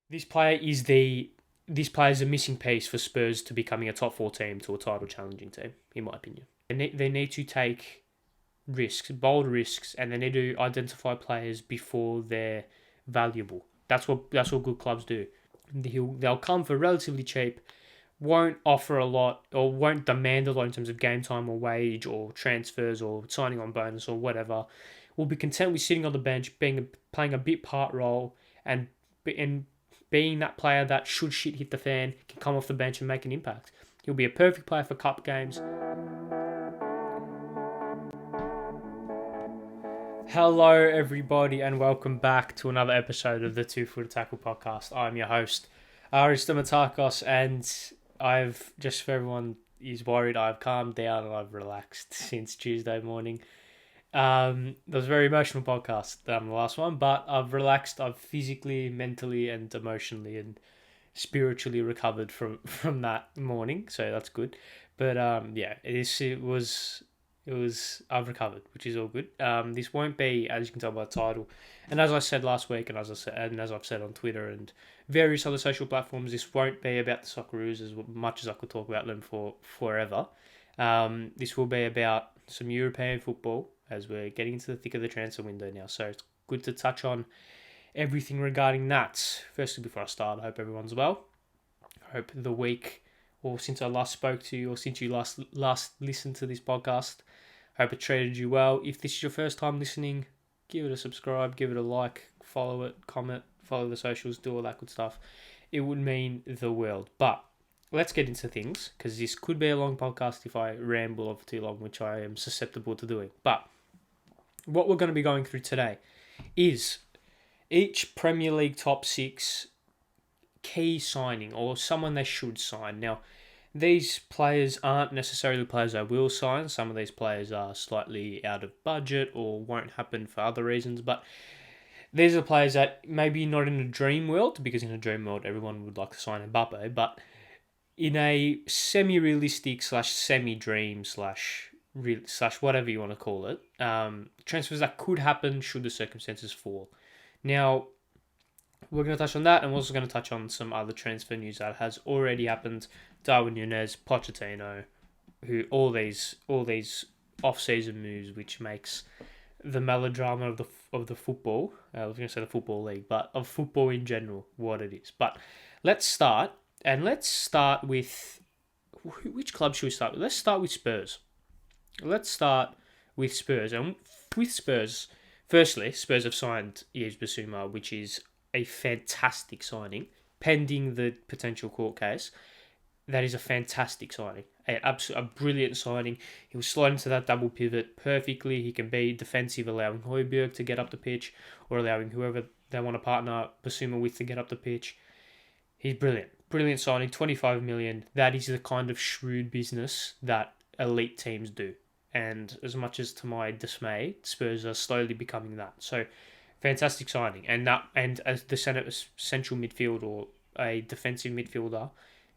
This player is a missing piece for Spurs to becoming a top four team to a title challenging team, in my opinion. They need to take risks, bold risks, and they need to identify players before they're valuable. That's what good clubs do. They'll come for relatively cheap, won't offer a lot or won't demand a lot in terms of game time or wage or transfers or signing on bonus or whatever. Will be content with sitting on the bench, playing a bit part role, and being that player that should shit hit the fan can come off the bench and make an impact. He'll be a perfect player for cup games. Hello, everybody, and welcome back to another episode of the Two Footer Tackle podcast. I'm your host, Ari Stamatakos, and I've just for everyone is worried, I've calmed down and I've relaxed since Tuesday morning. That was a very emotional podcast, the last one, but I've relaxed. I've physically, mentally, and emotionally and spiritually recovered from that morning, so that's good. But yeah, it was I've recovered, which is all good. This won't be, as you can tell by the title, and as I said last week, and as I've said on Twitter and various other social platforms, this won't be about the Socceroos as much as I could talk about them for forever. This will be about some European football as we're getting into the thick of the transfer window now. So it's good to touch on everything regarding that. Firstly, before I start, I hope everyone's well. I hope the week, or since I last spoke to you, or since you last listened to this podcast, I hope it treated you well. If this is your first time listening, give it a subscribe, give it a like, follow it, comment, follow the socials, do all that good stuff. It would mean the world. But let's get into things, because this could be a long podcast if I ramble on for too long, which I am susceptible to doing. But what we're going to be going through today is each Premier League top six key signing, or someone they should sign. Now, these players aren't necessarily players I will sign. Some of these players are slightly out of budget or won't happen for other reasons, but these are players that maybe not in a dream world, because in a dream world everyone would like to sign Mbappe, but in a semi-realistic / semi-dream / whatever you want to call it, transfers that could happen should the circumstances fall. Now, we're going to touch on that, and we're also going to touch on some other transfer news that has already happened. Darwin Nunes, Pochettino, who all these off-season moves, which makes the melodrama of the football. I was going to say the football league, but of football in general, what it is. But let's start with which club should we start with? Let's start with Spurs. And with Spurs, firstly, Spurs have signed Yves Bissouma, which is a fantastic signing, pending the potential court case. That is a fantastic signing, a brilliant signing. He will slide into that double pivot perfectly. He can be defensive, allowing Højbjerg to get up the pitch, or allowing whoever they want to partner Bissouma with to get up the pitch. He's brilliant. Brilliant signing, 25 million. That is the kind of shrewd business that elite teams do. And as much as to my dismay, Spurs are slowly becoming that. So, fantastic signing. And as the central midfield or a defensive midfielder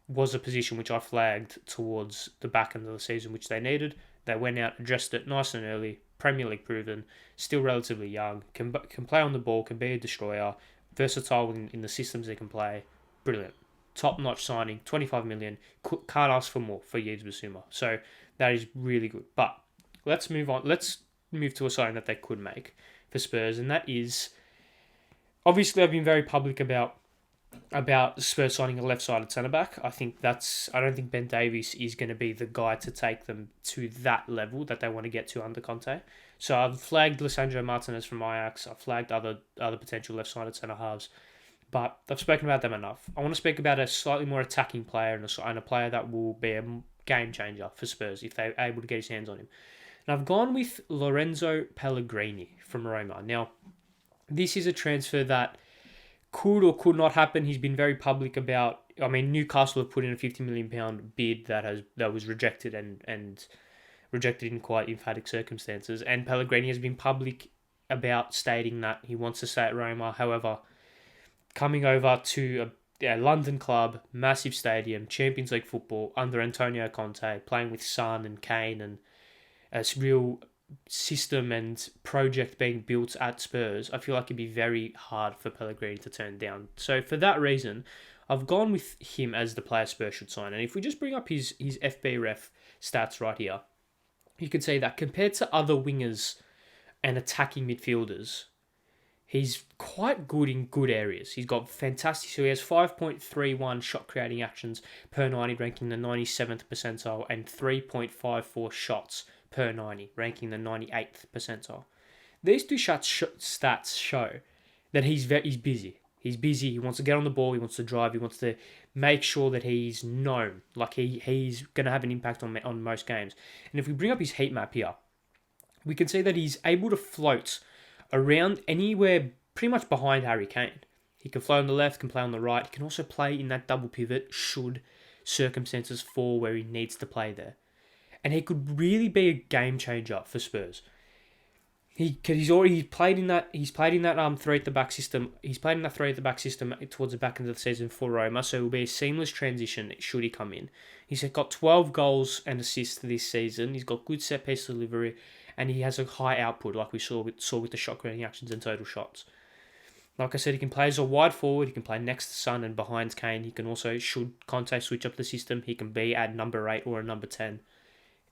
was a position which I flagged towards the back end of the season, which they needed. They went out, addressed it nice and early, Premier League proven, still relatively young, can play on the ball, can be a destroyer, versatile in the systems they can play. Brilliant. Top-notch signing, 25 million. Can't ask for more for Yves Bissouma. So that is really good. But let's move on. Let's move to a signing that they could make for Spurs, and that is, obviously I've been very public about Spurs signing a left-sided centre-back. I don't think Ben Davies is going to be the guy to take them to that level that they want to get to under Conte. So I've flagged Lisandro Martinez from Ajax. I've flagged other potential left-sided centre-halves. But I've spoken about them enough. I want to speak about a slightly more attacking player and a player that will be a game changer for Spurs if they're able to get his hands on him. And I've gone with Lorenzo Pellegrini from Roma. Now, this is a transfer that could or could not happen. He's been very public about. I mean, Newcastle have put in a £50 million bid that was rejected and rejected in quite emphatic circumstances. And Pellegrini has been public about stating that he wants to stay at Roma. However, coming over to a London club, massive stadium, Champions League football under Antonio Conte, playing with Son and Kane and a real system and project being built at Spurs, I feel like it'd be very hard for Pellegrini to turn down. So for that reason, I've gone with him as the player Spurs should sign. And if we just bring up his FB ref stats right here, you could say that compared to other wingers and attacking midfielders, he's quite good in good areas. He's got fantastic... So he has 5.31 shot creating actions per 90, ranking the 97th percentile, and 3.54 shots per 90, ranking the 98th percentile. These two stats show that he's busy. He's busy. He wants to get on the ball. He wants to drive. He wants to make sure that he's known. Like he's going to have an impact on most games. And if we bring up his heat map here, we can see that he's able to float around anywhere pretty much behind Harry Kane. He can play on the left, can play on the right. He can also play in that double pivot should circumstances fall where he needs to play there. And he could really be a game changer for Spurs. He's played in that three at the back system. He's played in that three at the back system towards the back end of the season for Roma, so it will be a seamless transition should he come in. He's got 12 goals and assists this season. He's got good set piece delivery, and he has a high output, like we saw with the shot creating actions and total shots. Like I said, he can play as a wide forward. He can play next to Son and behind Kane. He can also, should Conte switch up the system, he can be at number 8 or a number 10.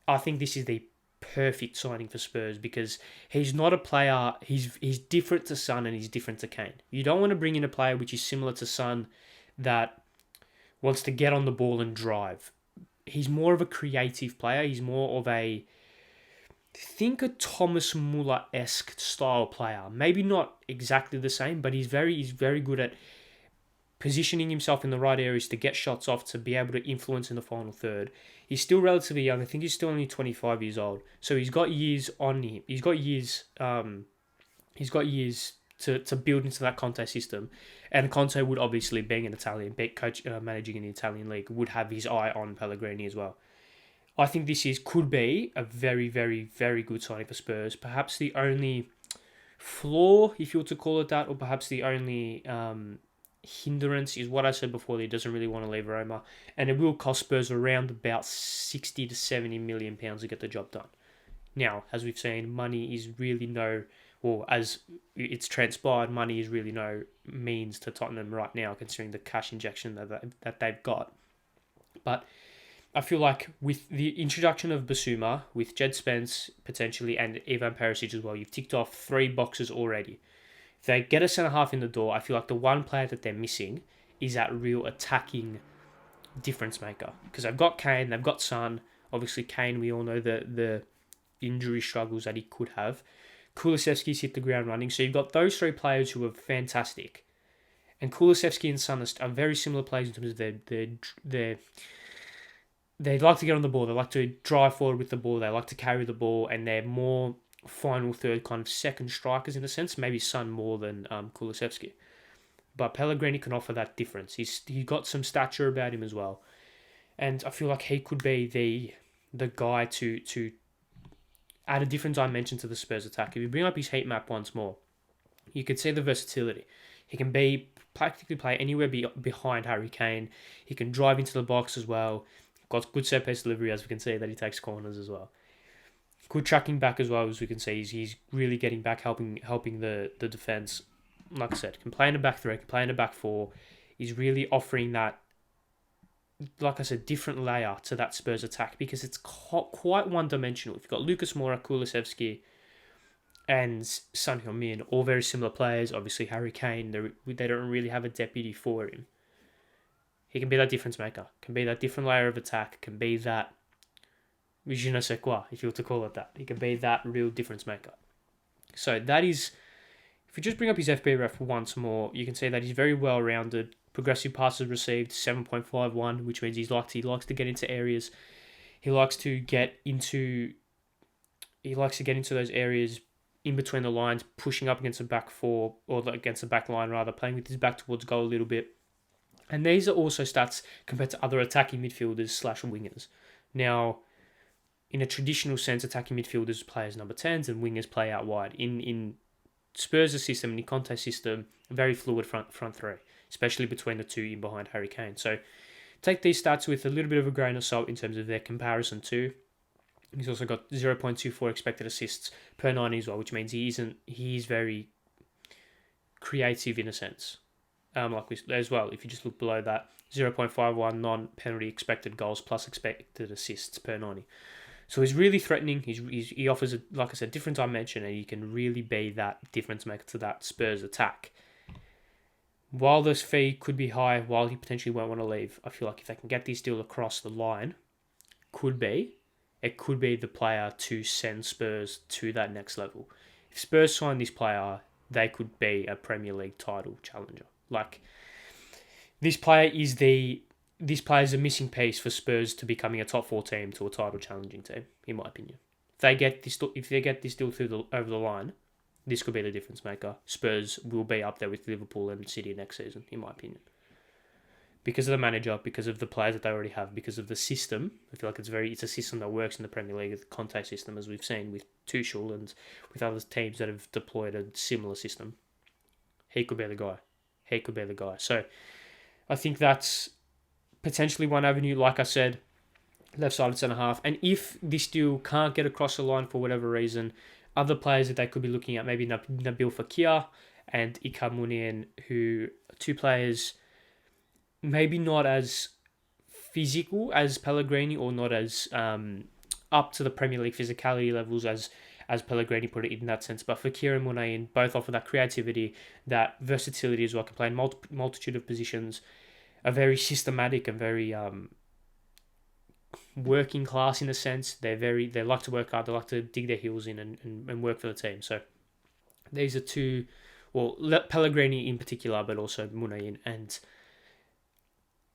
I think this is the perfect signing for Spurs because he's not a player. He's different to Son and he's different to Kane. You don't want to bring in a player which is similar to Son that wants to get on the ball and drive. He's more of a creative player. He's more of a Thomas Muller-esque style player. Maybe not exactly the same, but he's very good at positioning himself in the right areas to get shots off, to be able to influence in the final third. He's still relatively young. I think he's still only 25 years old. So he's got years on him. He's got years to build into that Conte system. And Conte would obviously, being an Italian coach, managing in the Italian league, would have his eye on Pellegrini as well. I think this could be a very, very, very good signing for Spurs. Perhaps the only flaw, if you were to call it that, or perhaps the only hindrance is what I said before, that he doesn't really want to leave Roma, and it will cost Spurs around about 60 to 70 million pounds to get the job done. Now, as we've seen, money is really as it's transpired, money is really no means to Tottenham right now, considering the cash injection that they've got. But I feel like with the introduction of Bissouma, with Jed Spence potentially, and Ivan Perisic as well, you've ticked off 3 boxes already. If they get a centre-half in the door, I feel like the one player that they're missing is that real attacking difference maker. Because they've got Kane, they've got Son. Obviously, Kane, we all know the injury struggles that he could have. Kulusevski's hit the ground running. So you've got those 3 players who are fantastic. And Kulusevski and Son are very similar players in terms of their they like to get on the ball. They like to drive forward with the ball. They like to carry the ball. And they're more final third kind of second strikers in a sense. Maybe Son more than Kulusevski. But Pellegrini can offer that difference. He's got some stature about him as well. And I feel like he could be the guy to add a different dimension to the Spurs attack. If you bring up his heat map once more, you can see the versatility. He can practically play anywhere behind Harry Kane. He can drive into the box as well. Got good set piece delivery, as we can see, that he takes corners as well. Good tracking back as well, as we can see. He's really getting back, helping the defence. Like I said, can play in a back 3, can play in a back 4. He's really offering that, like I said, different layer to that Spurs attack because it's quite one-dimensional. If you've got Lucas Moura, Kulusevski, and Son Heung-min, all very similar players. Obviously, Harry Kane, they don't really have a deputy for him. He can be that difference maker, can be that different layer of attack, can be that je ne sais quoi, if you were to call it that. He can be that real difference maker. So that is, if you just bring up his FB ref once more, you can see that he's very well-rounded. Progressive passes received, 7.51, which means he likes to get into areas. He likes to get into those areas in between the lines, pushing up against the back 4, or against the back line rather, playing with his back towards goal a little bit. And these are also stats compared to other attacking midfielders / wingers. Now, in a traditional sense, attacking midfielders play as number 10s and wingers play out wide. In Spurs' system, in the Conte system, very fluid front 3, especially between the 2 in behind Harry Kane. So take these stats with a little bit of a grain of salt in terms of their comparison to He's also got 0.24 expected assists per 90 as well, which means he's very creative in a sense. As well, if you just look below that, 0.51 non-penalty expected goals plus expected assists per 90. So he's really threatening. He offers, like I said, different dimension, and he can really be that difference maker to that Spurs attack. While this fee could be high, while he potentially won't want to leave, I feel like if they can get this deal across the line, it could be the player to send Spurs to that next level. If Spurs sign this player, they could be a Premier League title challenger. Like, this player is a missing piece for Spurs to becoming a top 4 team to a title challenging team, in my opinion. If they get this deal over the line, this could be the difference maker. Spurs will be up there with Liverpool and City next season, in my opinion. Because of the manager, because of the players that they already have, because of the system. I feel like it's a system that works in the Premier League, the Conte system, as we've seen with Tuchel and with other teams that have deployed a similar system. He could be the guy. So I think that's potentially one avenue. Like I said, left-sided centre-half. And if this deal can't get across the line for whatever reason, other players that they could be looking at, maybe Nabil Fekir and Ilkay Munian, who are two players maybe not as physical as Pellegrini, or not as up to the Premier League physicality levels as Pellegrini put it in that sense. But Fekir and Munian both offer that creativity, that versatility as well, can play in multitude of positions, are very systematic and very working class in a sense. They like to work hard, they like to dig their heels in and work for the team. So these are two, well, Pellegrini in particular, but also Munian and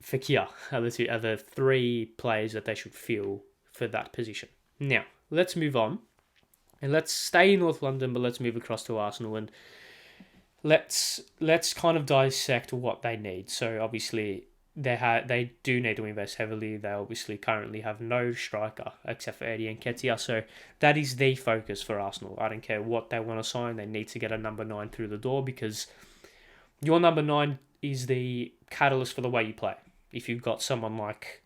Fekir are the three players that they should fill for that position. Now, let's move on. And let's stay in North London, but let's move across to Arsenal, and let's kind of dissect what they need. So obviously they do need to invest heavily. They obviously currently have no striker except for Eddie Nketiah, so that is the focus for Arsenal. I don't care what they want to sign, they need to get a number 9 through the door, because your number 9 is the catalyst for the way you play. If you've got someone like,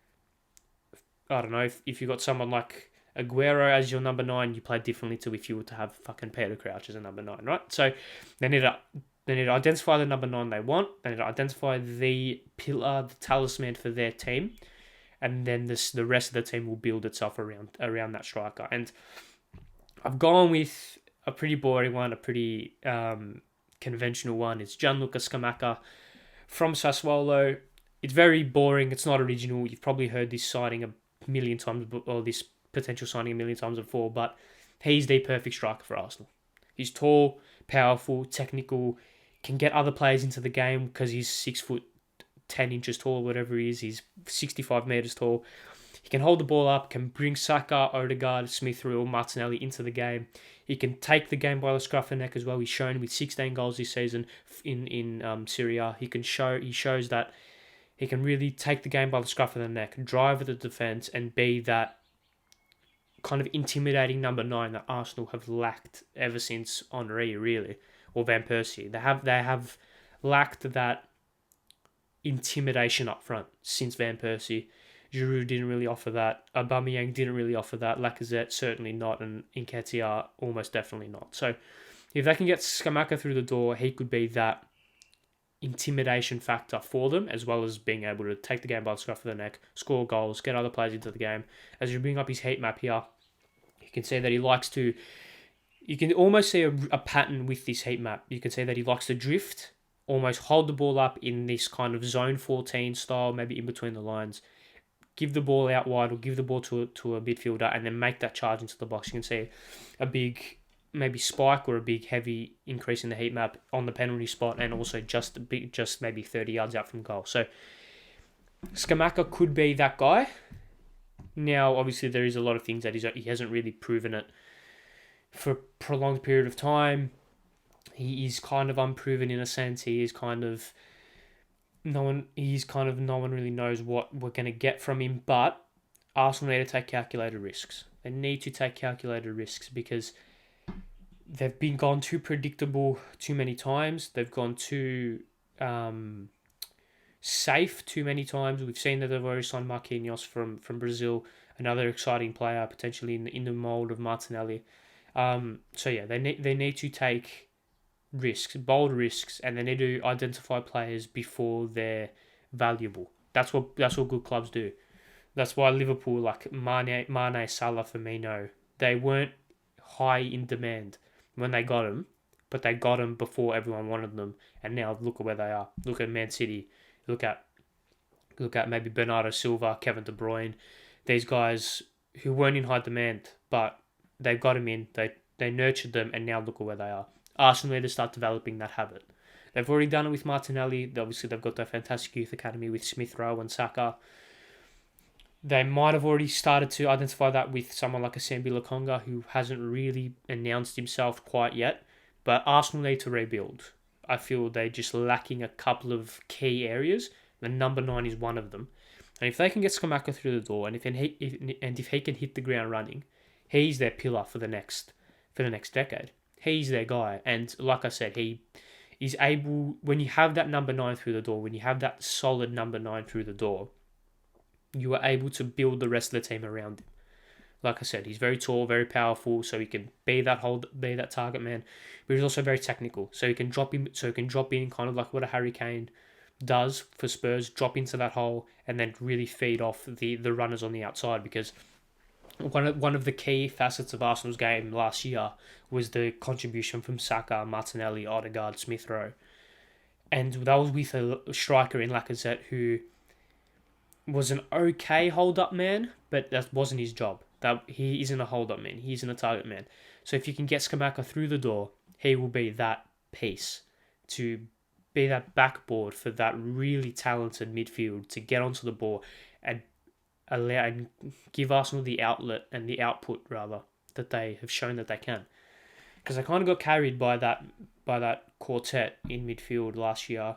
I don't know, if you've got someone like Aguero as your number 9, you play differently to if you were to have fucking Peter Crouch as a number 9, right? So they need to identify the number 9 they want. They need to identify the pillar, the talisman for their team, and then the rest of the team will build itself around that striker. And I've gone with a pretty boring one, a pretty conventional one. It's Gianluca Scamacca from Sassuolo. It's very boring. It's not original. You've probably heard this signing a million times, or this potential signing a million times before, but he's the perfect striker for Arsenal. He's tall, powerful, technical, can get other players into the game because he's 6'10" tall, whatever he is. He's 65 metres tall. He can hold the ball up, can bring Saka, Odegaard, Smith Rowe, Martinelli into the game. He can take the game by the scruff of the neck as well. He's shown with 16 goals this season in Serie A. He shows that he can really take the game by the scruff of the neck, drive at the defence, and be that kind of intimidating number 9 that Arsenal have lacked ever since Henry, really, or Van Persie. They have lacked that intimidation up front since Van Persie. Giroud didn't really offer that. Aubameyang didn't really offer that. Lacazette certainly not, and Nketiah almost definitely not. So if they can get Scamacca through the door, he could be that intimidation factor for them, as well as being able to take the game by the scruff of the neck, score goals, get other players into the game. As you bring up his heat map here, you can see that he likes to, you can almost see a pattern with this heat map. You can see that he likes to drift, almost hold the ball up in this kind of zone 14 style, maybe in between the lines, give the ball out wide, or give the ball to a midfielder, and then make that charge into the box. You can see a big maybe spike or a big heavy increase in the heat map on the penalty spot, and also just maybe 30 yards out from goal. So Scamacca could be that guy. Now, obviously, there is a lot of things that he hasn't really proven it for a prolonged period of time. He is kind of unproven in a sense. He is kind of no one really knows what we're going to get from him. But Arsenal need to take calculated risks. They need to take calculated risks because they've been gone too predictable too many times. They've gone too safe too many times. We've seen that they've already signed Marquinhos from Brazil another exciting player potentially in the mold of Martinelli. So yeah, they need to take risks, bold risks, and they need to identify players before they're valuable. That's what good clubs do. That's why Liverpool, like Mane, Salah, Firmino, they weren't high in demand when they got them, but they got them before everyone wanted them, and now look at where they are. Look at Man City. Look at maybe Bernardo Silva, Kevin De Bruyne, these guys who weren't in high demand, but they got them in. They nurtured them, and now look at where they are. Arsenal need to start developing that habit. They've already done it with Martinelli. Obviously, they've got their fantastic youth academy with Smith Rowe and Saka. They might have already started to identify that with someone like a Sambi Lokonga, who hasn't really announced himself quite yet. But Arsenal need to rebuild. I feel they're just lacking a couple of key areas. The number 9 is one of them. And if they can get Scamacca through the door, and if he can hit the ground running, he's their pillar for the next decade. He's their guy. And like I said, he is able, when you have that number 9 through the door, when you have that solid number 9 through the door, you are able to build the rest of the team around him. Like I said, he's very tall, very powerful, so he can be that target man. But he's also very technical, so he can drop in kind of like what a Harry Kane does for Spurs, drop into that hole and then really feed off the runners on the outside. Because one of the key facets of Arsenal's game last year was the contribution from Saka, Martinelli, Odegaard, Smith Rowe, and that was with a striker in Lacazette who was an okay hold-up man, but that wasn't his job. That he isn't a hold-up man. He isn't a target man. So if you can get Scamacca through the door, he will be that piece to be that backboard for that really talented midfield to get onto the ball and allow and give Arsenal the outlet and the output rather that they have shown that they can. Because they kind of got carried by that quartet in midfield last year.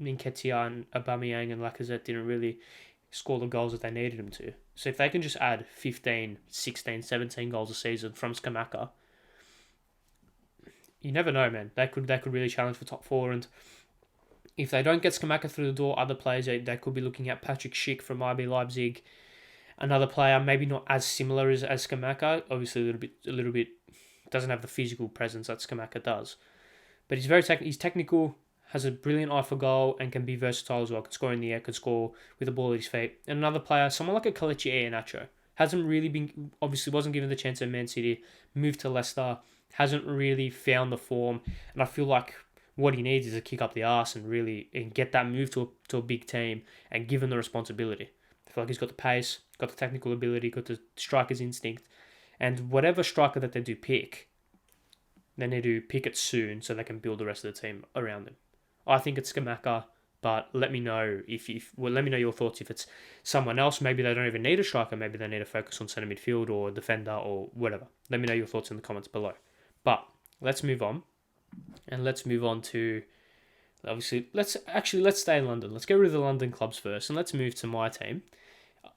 Nketiah and Aubameyang and Lacazette didn't really score the goals that they needed them to. So if they can just add 15, 16, 17 goals a season from Scamacca, you never know, man. They could really challenge for top 4. And if they don't get Scamacca through the door, other players, they could be looking at Patrick Schick from RB Leipzig, another player maybe not as similar as Scamacca, obviously a little bit doesn't have the physical presence that Scamacca does, but he's technical, has a brilliant eye for goal, and can be versatile as well. Can score in the air, can score with the ball at his feet. And another player, someone like a Kelechi Iheanacho, hasn't really been, obviously wasn't given the chance at Man City, moved to Leicester, hasn't really found the form, and I feel like what he needs is a kick up the arse and get that move to a big team and give him the responsibility. I feel like he's got the pace, got the technical ability, got the striker's instinct, and whatever striker that they do pick, they need to pick it soon so they can build the rest of the team around him. I think it's Scamacca, but let me know let me know your thoughts. If it's someone else, maybe they don't even need a striker, maybe they need to focus on centre midfield or defender or whatever. Let me know your thoughts in the comments below. But let's move on. And let's move on to, obviously, let's stay in London. Let's get rid of the London clubs first, and let's move to my team,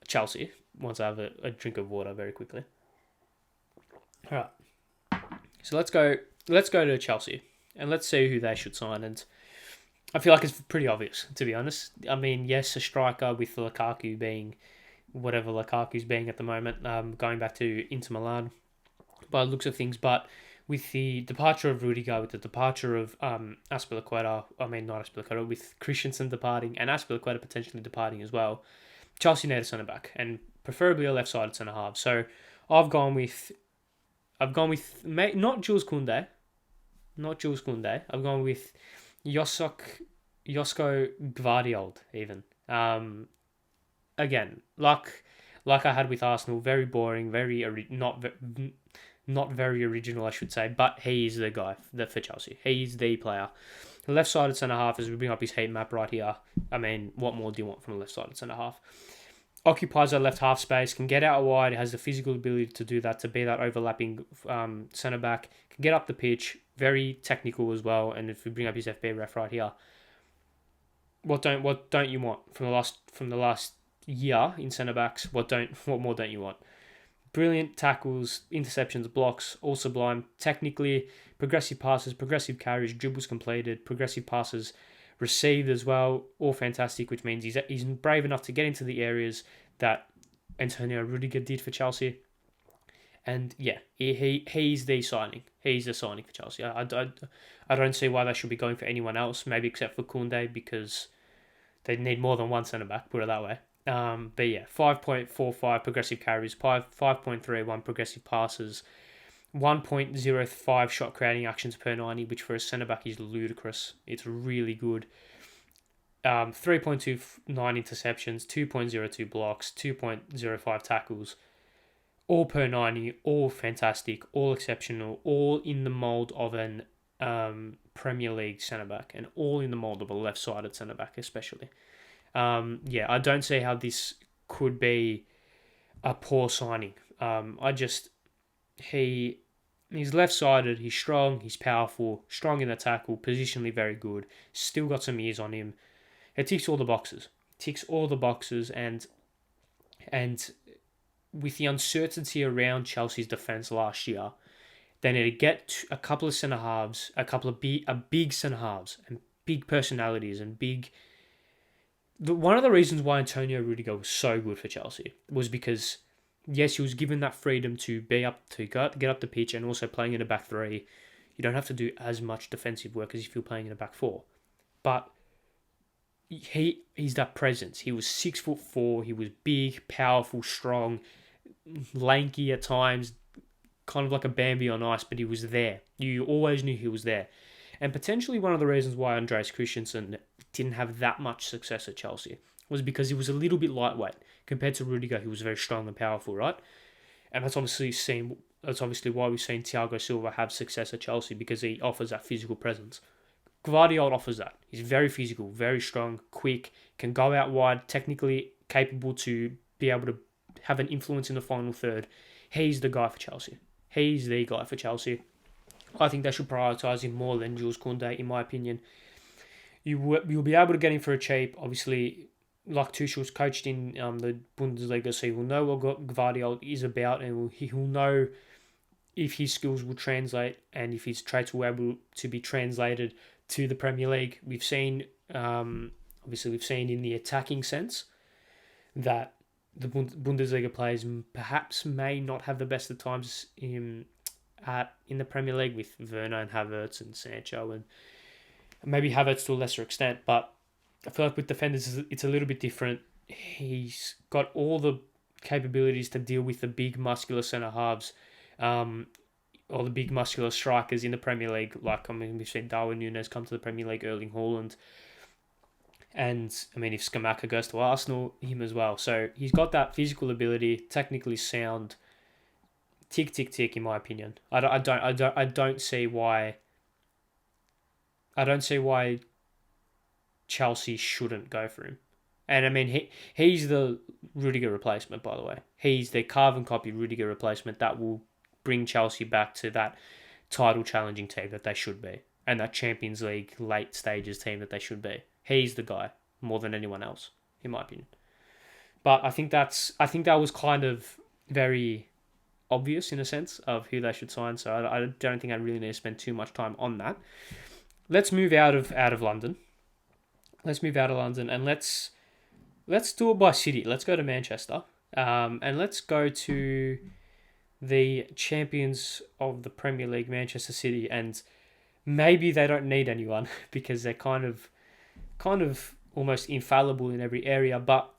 Chelsea, once I have a drink of water very quickly. All right. So let's go to Chelsea, and let's see who they should sign. And I feel like it's pretty obvious, to be honest. I mean, yes, a striker with Lukaku being whatever Lukaku's being at the moment, going back to Inter Milan by the looks of things, but with the departure of Rudiger, with the departure of Azpilicueta, with Christensen departing and Azpilicueta potentially departing as well, Chelsea need a centre back and preferably a left-sided centre half. So I've gone with not Jules Koundé. I've gone with Josko Gvardiol even. Again, like I had with Arsenal, very boring, not very original, I should say, but he is the guy for Chelsea. He's the player. The left-sided centre-half, as we bring up his heat map right here, I mean, what more do you want from a left-sided centre-half? Occupies that left half space, can get out wide, has the physical ability to do that, to be that overlapping centre-back, can get up the pitch, very technical as well, and if we bring up his FB ref right here, what don't you want from the last year in centre-backs? What more don't you want? Brilliant tackles, interceptions, blocks, all sublime. Technically, progressive passes, progressive carries, dribbles completed, progressive passes received as well, all fantastic, which means he's brave enough to get into the areas that Antonio Rudiger did for Chelsea. And yeah, he's the signing. He's the signing for Chelsea. I don't see why they should be going for anyone else, maybe except for Koundé, because they need more than one centre-back, put it that way. But yeah, 5.45 progressive carries, 5.31 progressive passes, 1.05 shot creating actions per 90, which for a centre-back is ludicrous. It's really good. 3.29 interceptions, 2.02 blocks, 2.05 tackles, all per 90, all fantastic, all exceptional, all in the mould of an Premier League centre-back, and all in the mould of a left-sided centre-back especially. I don't see how this could be a poor signing. He's left-sided, he's strong, he's powerful, strong in the tackle, positionally very good, still got some years on him. It ticks all the boxes. And with the uncertainty around Chelsea's defence last year, they need to get a couple of centre-halves, a big centre-halves, and big personalities, and big... One of the reasons why Antonio Rudiger was so good for Chelsea was because, yes, he was given that freedom to get up the pitch, and also playing in a back three. You don't have to do as much defensive work as if you're playing in a back four. But he's that presence. He was 6'4". He was big, powerful, strong, lanky at times, kind of like a Bambi on ice, but he was there. You always knew he was there. And potentially one of the reasons why Andreas Christensen didn't have that much success at Chelsea was because he was a little bit lightweight compared to Rudiger, who was very strong and powerful, right? And that's obviously why we've seen Thiago Silva have success at Chelsea, because he offers that physical presence. Gvardiol offers that. He's very physical, very strong, quick, can go out wide, technically capable to be able to have an influence in the final third. He's the guy for Chelsea. I think they should prioritise him more than Jules Koundé, in my opinion. You'll be able to get him for a cheap. Obviously, like Tuchel's coached in the Bundesliga, so he will know what Gvardiol is about, and he will know if his skills will translate and if his traits will be able to be translated to the Premier League. We've seen in the attacking sense that the Bundesliga players perhaps may not have the best of times in the Premier League, with Werner and Havertz and Sancho, and maybe Havertz to a lesser extent. But I feel like with defenders, it's a little bit different. He's got all the capabilities to deal with the big muscular centre-halves, or the big muscular strikers in the Premier League. We've seen Darwin Nunes come to the Premier League, Erling Haaland. And, if Scamacca goes to Arsenal, him as well. So he's got that physical ability, technically sound, tick, tick, tick, in my opinion. I don't see why Chelsea shouldn't go for him. And, he's the Rudiger replacement, by the way. He's the carbon copy Rudiger replacement that will bring Chelsea back to that title challenging team that they should be, and that Champions League late stages team that they should be. He's the guy more than anyone else, in my opinion. But I think that was kind of very obvious in a sense of who they should sign. So I don't think I really need to spend too much time on that. Let's move out of London. And let's do it by city. Let's go to Manchester. And let's go to the champions of the Premier League, Manchester City. And maybe they don't need anyone because they're kind of almost infallible in every area. But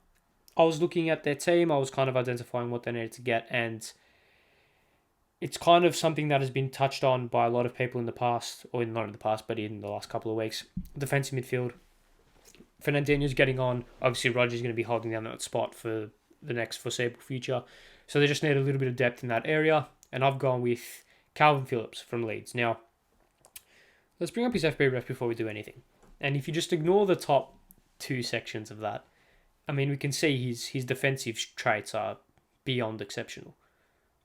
I was looking at their team. I was kind of identifying what they needed to get, and it's kind of something that has been touched on by a lot of people in the past, or not in the past, but in the last couple of weeks. Defensive midfield. Fernandinho's getting on. Obviously, Rodgers going to be holding down that spot for the next foreseeable future. So they just need a little bit of depth in that area. And I've gone with Calvin Phillips from Leeds. Now, let's bring up his FB ref before we do anything. And if you just ignore the top two sections of that, we can see his defensive traits are beyond exceptional.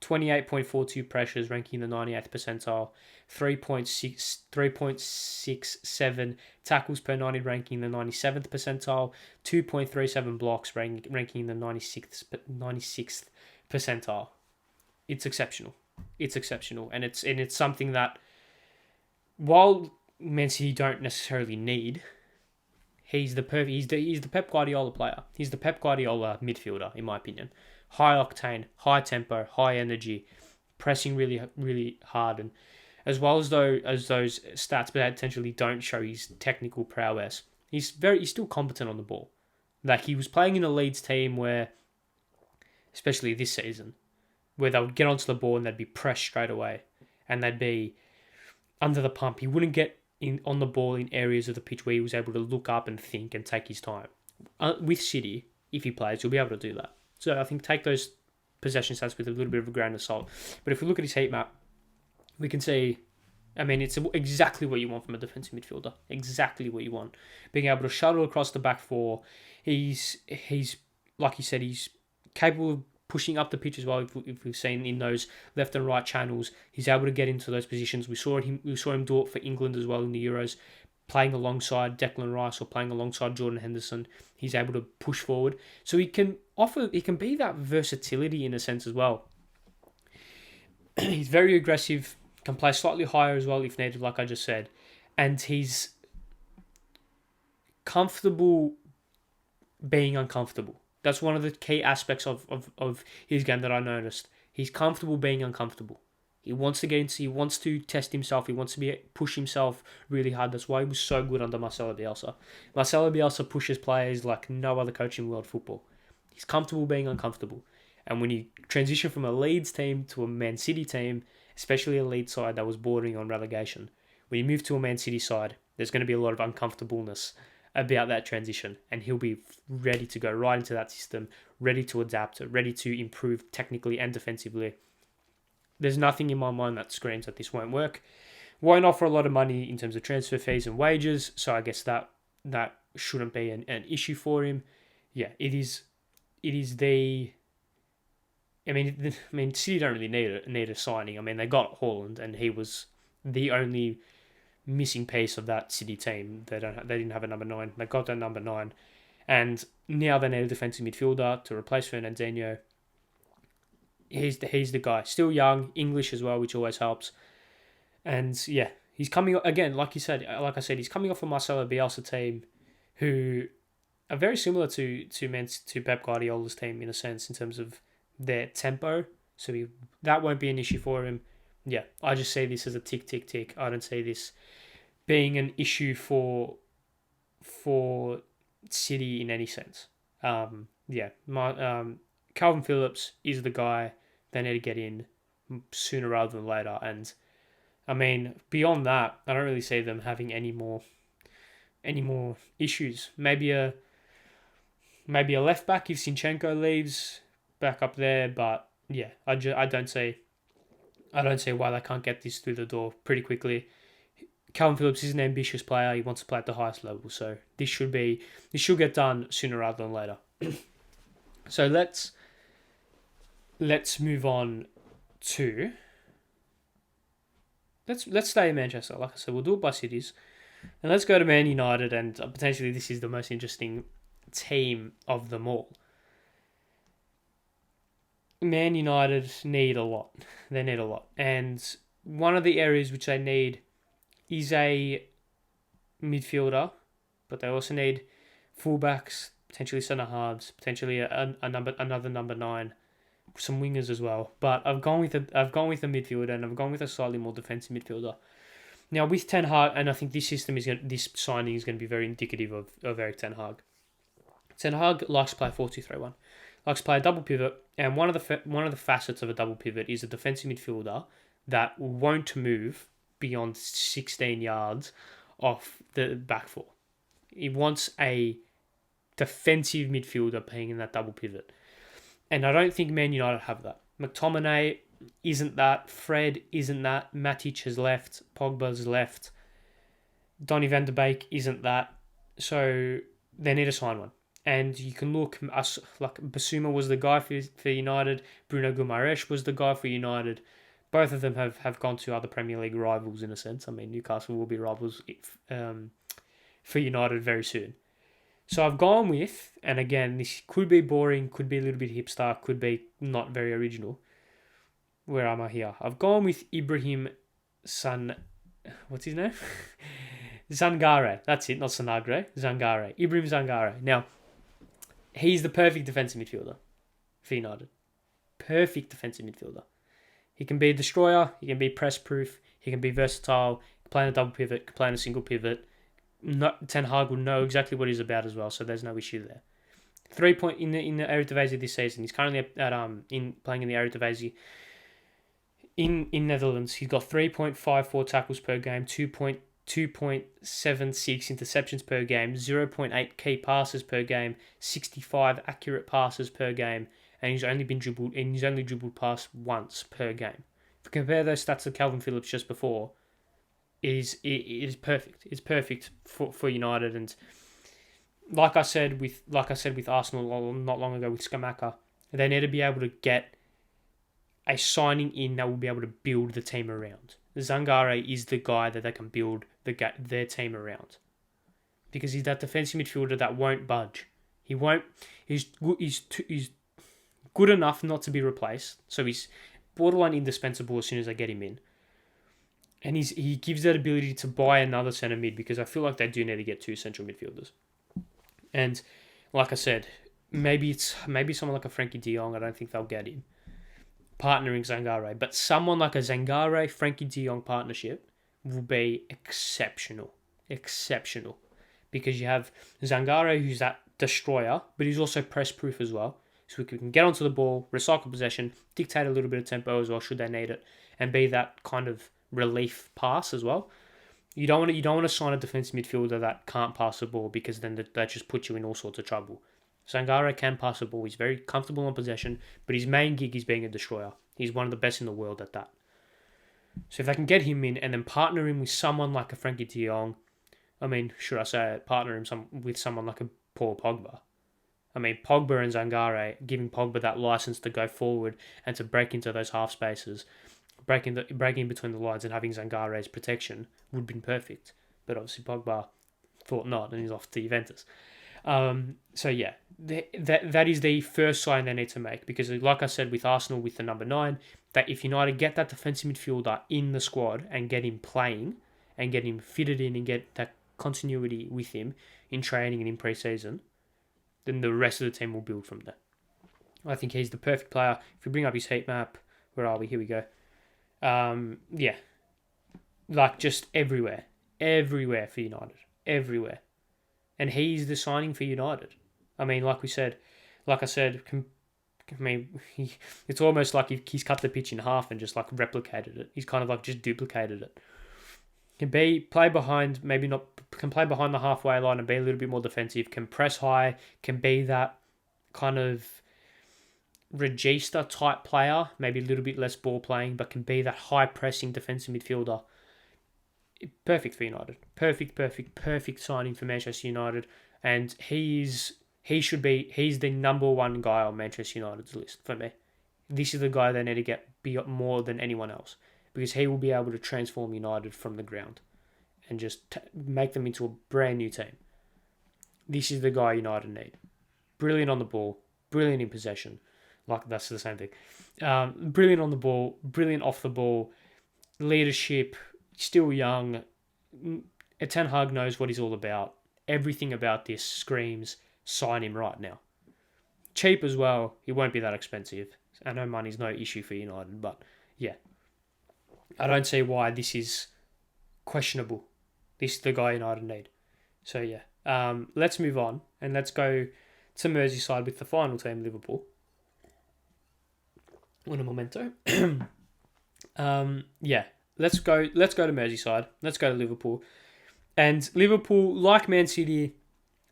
28.42 pressures, ranking in the 98th percentile. 3.67 tackles per 90, ranking in the 97th percentile. 2.37 blocks, ranking in the 96th percentile. It's exceptional. And it's something that, while Man City don't necessarily need, He's the Pep Guardiola player. He's the Pep Guardiola midfielder, in my opinion. High octane, high tempo, high energy, pressing really really hard, and as well as those stats potentially don't show his technical prowess, he's still competent on the ball. Like, he was playing in a Leeds team where, especially this season, where they would get onto the ball and they'd be pressed straight away, and they'd be under the pump. He wouldn't get on the ball in areas of the pitch where he was able to look up and think and take his time. With City, if he plays, he'll be able to do that. So I think take those possession stats with a little bit of a grain of salt. But if we look at his heat map, we can see, I mean, it's exactly what you want from a defensive midfielder. Exactly what you want. Being able to shuttle across the back four. He's like you said, he's capable of pushing up the pitch as well. If we've seen in those left and right channels, he's able to get into those positions. We saw him do it for England as well in the Euros, playing alongside Declan Rice or playing alongside Jordan Henderson. He's able to push forward, so he can be that versatility in a sense as well. He's very aggressive, can play slightly higher as well if needed, like I just said, and he's comfortable being uncomfortable. That's one of the key aspects of his game that I noticed. He's comfortable being uncomfortable. He wants to test himself. He wants to push himself really hard. That's why he was so good under Marcelo Bielsa. Marcelo Bielsa pushes players like no other coach in world football. He's comfortable being uncomfortable. And when you transition from a Leeds team to a Man City team, especially a Leeds side that was bordering on relegation, when you move to a Man City side, there's going to be a lot of uncomfortableness about that transition, and he'll be ready to go right into that system, ready to adapt, ready to improve technically and defensively. There's nothing in my mind that screams that this won't work. Won't offer a lot of money in terms of transfer fees and wages, so I guess that shouldn't be an issue for him. Yeah, it is the... I mean, City don't really need a signing. I mean, they got Haaland, and he was the only missing piece of that City team. They didn't have a number 9. They got that number 9, and now they need a defensive midfielder to replace Fernandinho. He's the guy. Still young, English as well, which always helps. And yeah, he's coming again, like I said, he's coming off a Marcelo Bielsa team, who are very similar to Pep Guardiola's team in a sense in terms of their tempo. So that won't be an issue for him. Yeah, I just see this as a tick, tick, tick. I don't see this being an issue for City in any sense. Calvin Phillips is the guy they need to get in sooner rather than later. And I mean, beyond that, I don't really see them having any more issues. Maybe a left back if Zinchenko leaves back up there, but yeah, I don't see why they can't get this through the door pretty quickly. Calvin Phillips is an ambitious player. He wants to play at the highest level, so this should get done sooner rather than later. So let's move on to let's stay in Manchester. Like I said, we'll do it by cities, and let's go to Man United, and potentially this is the most interesting team of them all. Man United need a lot. They need a lot. And one of the areas which they need is a midfielder, but they also need fullbacks, potentially centre halves, potentially another number 9, some wingers as well. But I've gone with a midfielder, and I've gone with a slightly more defensive midfielder. Now with Ten Hag, and I think this signing is going to be very indicative of Erik Ten Hag. Ten Hag likes to play 4-2-3-1. Likes to play a double pivot, and one of the facets of a double pivot is a defensive midfielder that won't move beyond 16 yards off the back four. He wants a defensive midfielder playing in that double pivot, and I don't think Man United have that. McTominay isn't that. Fred isn't that. Matic has left. Pogba's left. Donny van de Beek isn't that. So they need to sign one. And you can look, like Basuma was the guy for United. Bruno Guimaraes was the guy for United. Both of them have gone to other Premier League rivals in a sense. I mean, Newcastle will be rivals for United very soon. So I've gone with, and again, this could be boring, could be a little bit hipster, could be not very original. Where am I here? I've gone with Ibrahim what's his name? Zangara. That's it, not Sanagre. Zangara. Ibrahim Zangara. Now, he's the perfect defensive midfielder for United. Perfect defensive midfielder. He can be a destroyer. He can be press-proof. He can be versatile. He can play on a double pivot. He can play on a single pivot. Ten Hag will know exactly what he's about as well, so there's no issue there. 3 point in the Eredivisie this season. He's currently playing in the Eredivisie in Netherlands. He's got 3.54 tackles per game, 2.76 interceptions per game, 0.8 key passes per game, 65 accurate passes per game, and he's only dribbled past once per game. If you compare those stats to Calvin Phillips just before, it is perfect. It's perfect for United, and like I said with Arsenal not long ago with Scamacca, they need to be able to get a signing in that will be able to build the team around. Zangara is the guy that they can build their team around, because he's that defensive midfielder that won't budge. He won't. He's good enough not to be replaced, so he's borderline indispensable as soon as they get him in. And he gives that ability to buy another centre mid, because I feel like they do need to get 2 central midfielders. And like I said, maybe someone like a Frankie de Jong. I don't think they'll get him partnering Zangara, but someone like a Zangara Frankie de Jong partnership will be exceptional, because you have Zangara, who's that destroyer, but he's also press proof as well. So we can get onto the ball, recycle possession, dictate a little bit of tempo as well, should they need it, and be that kind of relief pass as well. You don't want to sign a defensive midfielder that can't pass the ball, because then that just puts you in all sorts of trouble. Zangara can pass the ball. He's very comfortable on possession, but his main gig is being a destroyer. He's one of the best in the world at that. So if they can get him in and then partner him with someone like a Frankie de Jong, should I say it, partner him with someone like a Paul Pogba. Pogba and Zangara, giving Pogba that license to go forward and to break into those half spaces, breaking between the lines, and having Zangara's protection would have been perfect. But obviously Pogba thought not, and he's off to Juventus. So yeah, that is the first sign they need to make, because like I said with Arsenal with the number 9, that if United get that defensive midfielder in the squad and get him playing and get him fitted in and get that continuity with him in training and in pre-season, then the rest of the team will build from there. I think he's the perfect player. If we bring up his heat map, where are we? Here we go. Yeah, like just everywhere for United, everywhere. And he's the signing for United. Like I said, it's almost like he's cut the pitch in half and just like replicated it. He's kind of like just duplicated it. Can play behind the halfway line and be a little bit more defensive. Can press high. Can be that kind of regista type player, maybe a little bit less ball playing, but can be that high pressing defensive midfielder. Perfect for United. Perfect signing for Manchester United. And he's the number 1 guy on Manchester United's list for me. This is the guy they need to get more than anyone else, because he will be able to transform United from the ground and just make them into a brand new team. This is the guy United need. Brilliant on the ball, brilliant in possession. Like, that's the same thing. Brilliant on the ball, brilliant off the ball, leadership, still young. Ten Hag knows what he's all about. Everything about this screams, sign him right now. Cheap as well. He won't be that expensive. I know money's no issue for United, but yeah. I don't see why this is questionable. This is the guy United need. So yeah. Let's move on and let's go to Merseyside with the final team, Liverpool. Un momento. Yeah. Let's go to Merseyside. Let's go to Liverpool. And Liverpool, like Man City,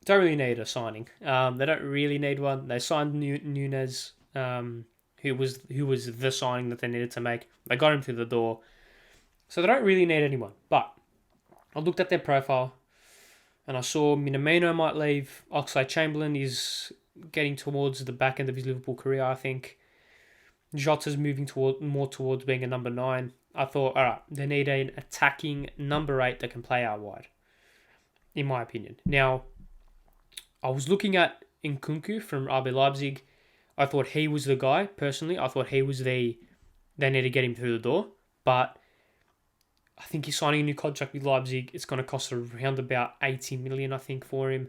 don't really need a signing. They don't really need one. They signed Nunes, who was the signing that they needed to make. They got him through the door. So they don't really need anyone. But I looked at their profile and I saw Minamino might leave. Oxlade-Chamberlain is getting towards the back end of his Liverpool career, I think. Jota's moving more towards being a number 9. I thought, all right, they need an attacking number 8 that can play out wide, in my opinion. Now, I was looking at Nkunku from RB Leipzig. I thought he was the guy, personally. I thought he was they need to get him through the door. But I think he's signing a new contract with Leipzig. It's going to cost around about 80 million, I think, for him.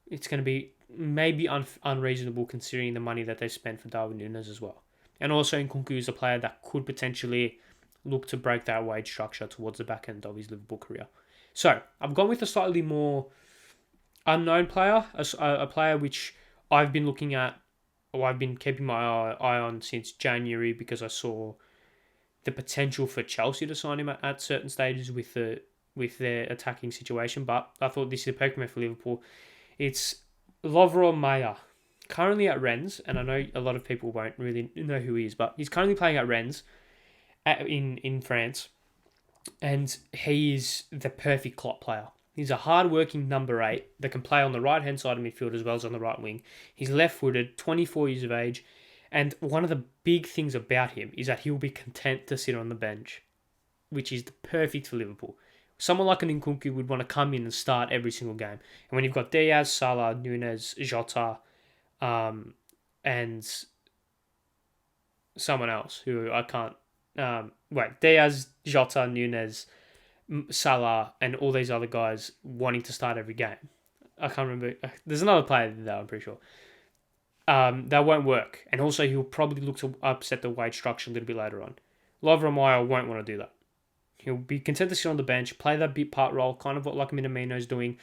It's going to be maybe unreasonable considering the money that they spent for Darwin Nunes as well. And also Nkunku is a player that could potentially look to break that wage structure towards the back end of his Liverpool career. So I've gone with a slightly more unknown player, a player which I've been looking at, or I've been keeping my eye on since January because I saw the potential for Chelsea to sign him at certain stages with their attacking situation. But I thought this is a perfect man for Liverpool. It's Lavrov Maya, currently at Rennes, and I know a lot of people won't really know who he is, but he's currently playing at Rennes in France, and he is the perfect Klopp player. He's a hard-working number 8 that can play on the right-hand side of midfield as well as on the right wing. He's left-footed, 24 years of age, and one of the big things about him is that he'll be content to sit on the bench, which is perfect for Liverpool. Someone like an Nkunku would want to come in and start every single game. And when you've got Diaz, Salah, Nunes, Jota, and someone else who I can't... Diaz, Jota, Nunes, Salah, and all these other guys wanting to start every game. I can't remember. There's another player there, I'm pretty sure. That won't work. And also, he'll probably look to upset the wage structure a little bit later on. Lavrov Maya won't want to do that. He'll be content to sit on the bench, play that bit part role, kind of what like Minamino's doing.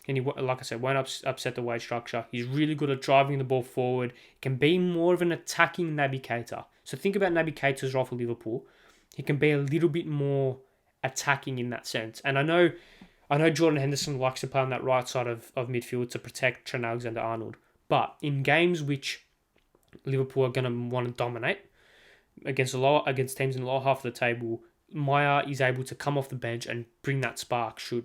And he, like I said, won't upset the wage structure. He's really good at driving the ball forward. He can be more of an attacking Naby Keita. So think about Naby Keita's role for Liverpool. He can be a little bit more attacking in that sense. And I know Jordan Henderson likes to play on that right side of midfield to protect Trent Alexander-Arnold. But in games which Liverpool are going to want to dominate against teams in the lower half of the table, Maya is able to come off the bench and bring that spark should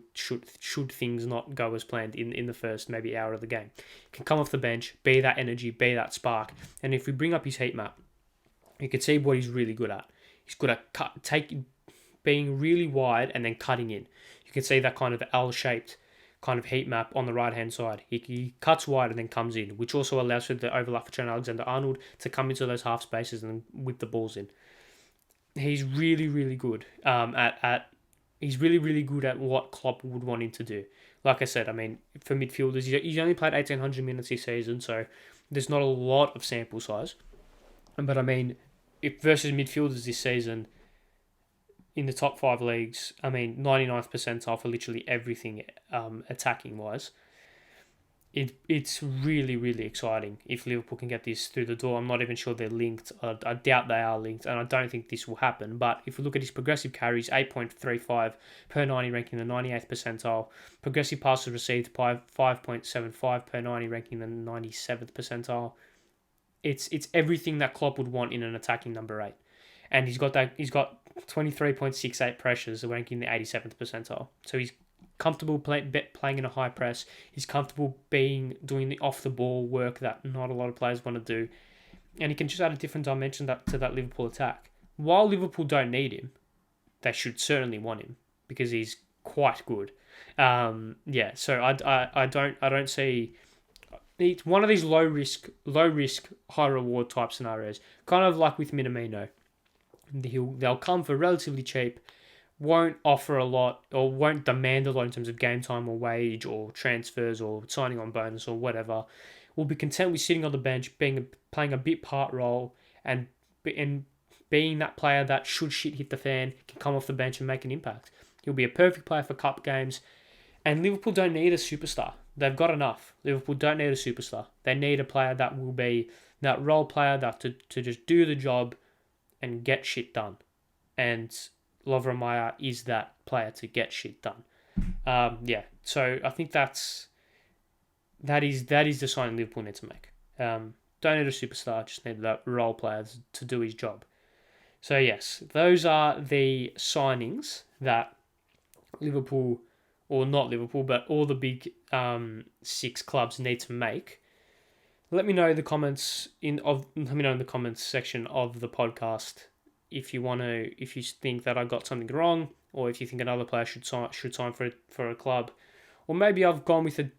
things not go as planned in the first maybe hour of the game. He can come off the bench, be that energy, be that spark. And if we bring up his heat map, you can see what he's really good at. He's good at being really wide and then cutting in. You can see that kind of L-shaped kind of heat map on the right-hand side. He cuts wide and then comes in, which also allows for the overlap for Trent Alexander-Arnold to come into those half spaces and whip the balls in. He's really, really good he's really, really good at what Klopp would want him to do. Like I said, I mean, for midfielders, he's only played 1,800 minutes this season, so there's not a lot of sample size. But I mean, if versus midfielders this season, in the top 5 leagues, I mean, 99th percentile for literally everything attacking-wise. It's really, really exciting if Liverpool can get this through the door. I'm not even sure they're linked. I doubt they are linked, and I don't think this will happen. But if we look at his progressive carries, 8.35 per 90, ranking in the 98th percentile. Progressive passes received, 5.75 per 90, ranking in the 97th percentile. It's everything that Klopp would want in an attacking number 8. And he's got 23.68 pressures, ranking in the 87th percentile. So he's comfortable playing in a high press. He's comfortable doing the off-the-ball work that not a lot of players want to do. And he can just add a different dimension to that Liverpool attack. While Liverpool don't need him, they should certainly want him because he's quite good. So I don't see... It's one of these low risk, high reward type scenarios, kind of like with Minamino. They'll come for relatively cheap, won't offer a lot or won't demand a lot in terms of game time or wage or transfers or signing on bonus or whatever. Will be content with sitting on the bench, playing a bit part role and being that player that should shit hit the fan, can come off the bench and make an impact. He'll be a perfect player for cup games. And Liverpool don't need a superstar. They've got enough. Liverpool don't need a superstar. They need a player that will be that role player that to just do the job and get shit done. And Lavrov Maya is that player to get shit done. So I think that is the sign Liverpool need to make. Don't need a superstar, just need that role player to do his job. So yes, those are the signings that Liverpool, or not Liverpool, but all the big 6 clubs need to make. Let me know in the comments in the comments section of the podcast if you think that I got something wrong, or if you think another player should sign for a club, or maybe I've gone with a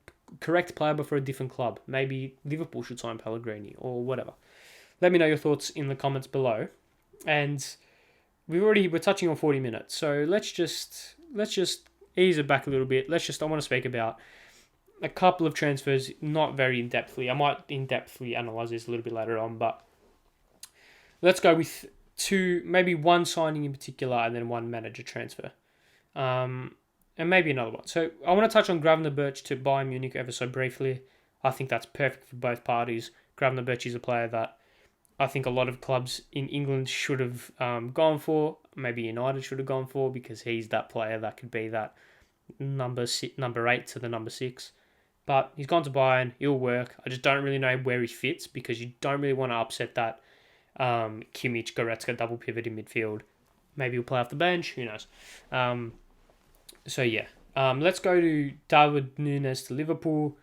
correct player but for a different club. Maybe Liverpool should sign Pellegrini or whatever. Let me know your thoughts in the comments below. And we're touching on 40 minutes, so let's just ease it back a little bit. I want to speak about a couple of transfers, not very in-depthly. I might in-depthly analyze this a little bit later on, but let's go with two, maybe one signing in particular, and then one manager transfer. And maybe another one. So I want to touch on Gravenberch to Bayern Munich ever so briefly. I think that's perfect for both parties. Gravenberch is a player that I think a lot of clubs in England should have gone for. Maybe United should have gone for, because he's that player that could be that number 8 to the number 6. But he's gone to Bayern. He'll work. I just don't really know where he fits, because you don't really want to upset that Kimmich, Goretzka double pivot in midfield. Maybe he'll play off the bench. Who knows? Let's go to David Nunes to Liverpool.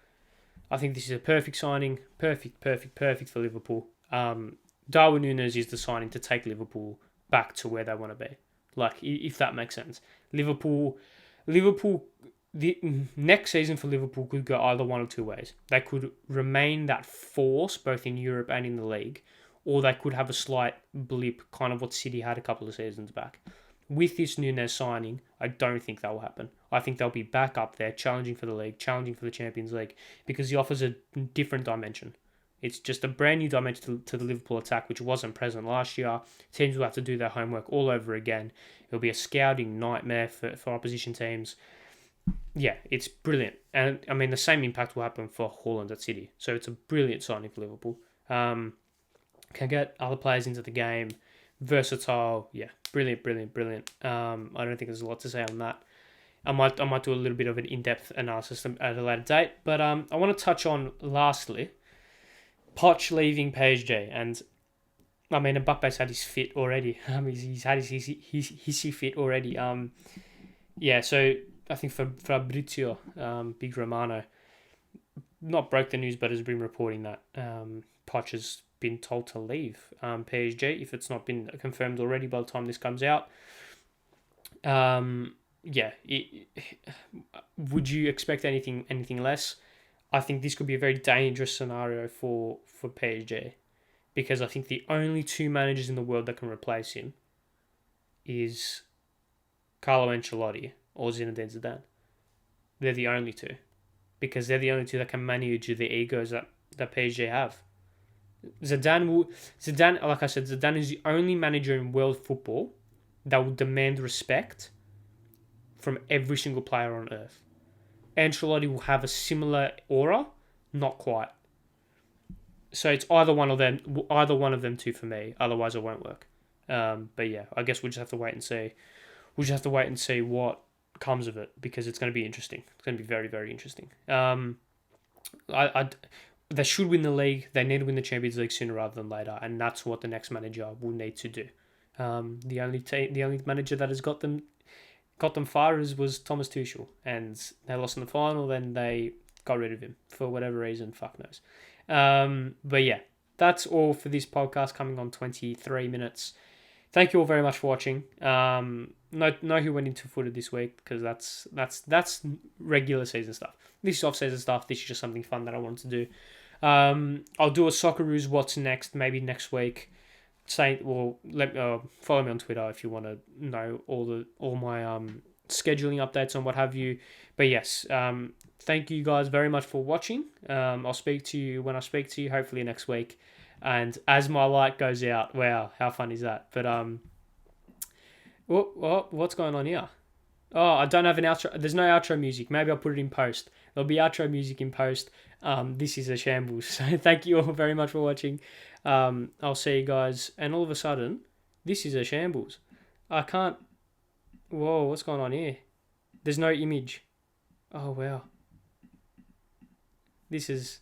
I think this is a perfect signing. Perfect for Liverpool. Darwin Nunes is the signing to take Liverpool back to where they want to be. Like, if that makes sense. Liverpool, the next season for Liverpool could go either one or two ways. They could remain that force both in Europe and in the league, or they could have a slight blip, kind of what City had a couple of seasons back. With this Nunes signing, I don't think that will happen. I think they'll be back up there, challenging for the league, challenging for the Champions League, because he offers a different dimension. It's just a brand new dimension to the Liverpool attack, which wasn't present last year. Teams will have to do their homework all over again. It'll be a scouting nightmare for opposition teams. Yeah, it's brilliant. And, I mean, the same impact will happen for Haaland at City. So it's a brilliant signing for Liverpool. Can get other players into the game. Versatile. Yeah, brilliant. I don't think there's a lot to say on that. I might do a little bit of an in-depth analysis at a later date. But I want to touch on, lastly, Poch leaving PSG, and I mean, Mbappe's had his fit already. He's had his hissy fit already. So I think Fabrizio Big Romano not broke the news, but has been reporting that Poch has been told to leave PSG, if it's not been confirmed already by the time this comes out. Would you expect anything less? I think this could be a very dangerous scenario for PSG, because I think the only two managers in the world that can replace him is Carlo Ancelotti or Zinedine Zidane. They're the only two, because they're the only two that can manage the egos that PSG have. Zidane, like I said, Zidane is the only manager in world football that will demand respect from every single player on earth. Ancelotti will have a similar aura, not quite. So it's either one of them two for me. Otherwise, it won't work. But yeah, I guess we'll just have to wait and see. We'll just have to wait and see what comes of it, because it's going to be interesting. It's going to be very, very interesting. They should win the league. They need to win the Champions League sooner rather than later, and that's what the next manager will need to do. The only manager that has got them far was Thomas Tuchel, and they lost in the final. Then they got rid of him for whatever reason. Fuck knows. But yeah, that's all for this podcast, coming on 23 minutes. Thank you all very much for watching. No who went into footed this week, because that's regular season stuff. This is off-season stuff. This is just something fun that I wanted to do. I'll do a Socceroos What's Next maybe next week. Follow me on Twitter if you want to know all my scheduling updates and what have you. But yes, thank you guys very much for watching. I'll speak to you when I speak to you, hopefully next week. And as my light goes out, wow, how fun is that? But what's going on here? Oh, I don't have an outro. There's no outro music. Maybe I'll put it in post. There'll be outro music in post. This is a shambles. So thank you all very much for watching. I'll see you guys. And all of a sudden, this is a shambles. I can't... Whoa, what's going on here? There's no image. Oh, wow. This is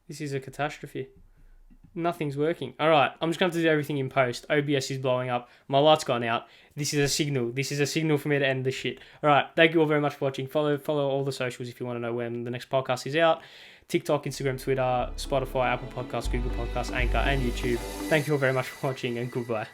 a catastrophe. Nothing's working. All right, I'm just going to have to do everything in post. OBS is blowing up. My light's gone out. This is a signal. This is a signal for me to end this shit. All right, thank you all very much for watching. Follow all the socials if you want to know when the next podcast is out. TikTok, Instagram, Twitter, Spotify, Apple Podcasts, Google Podcasts, Anchor, and YouTube. Thank you all very much for watching, and goodbye.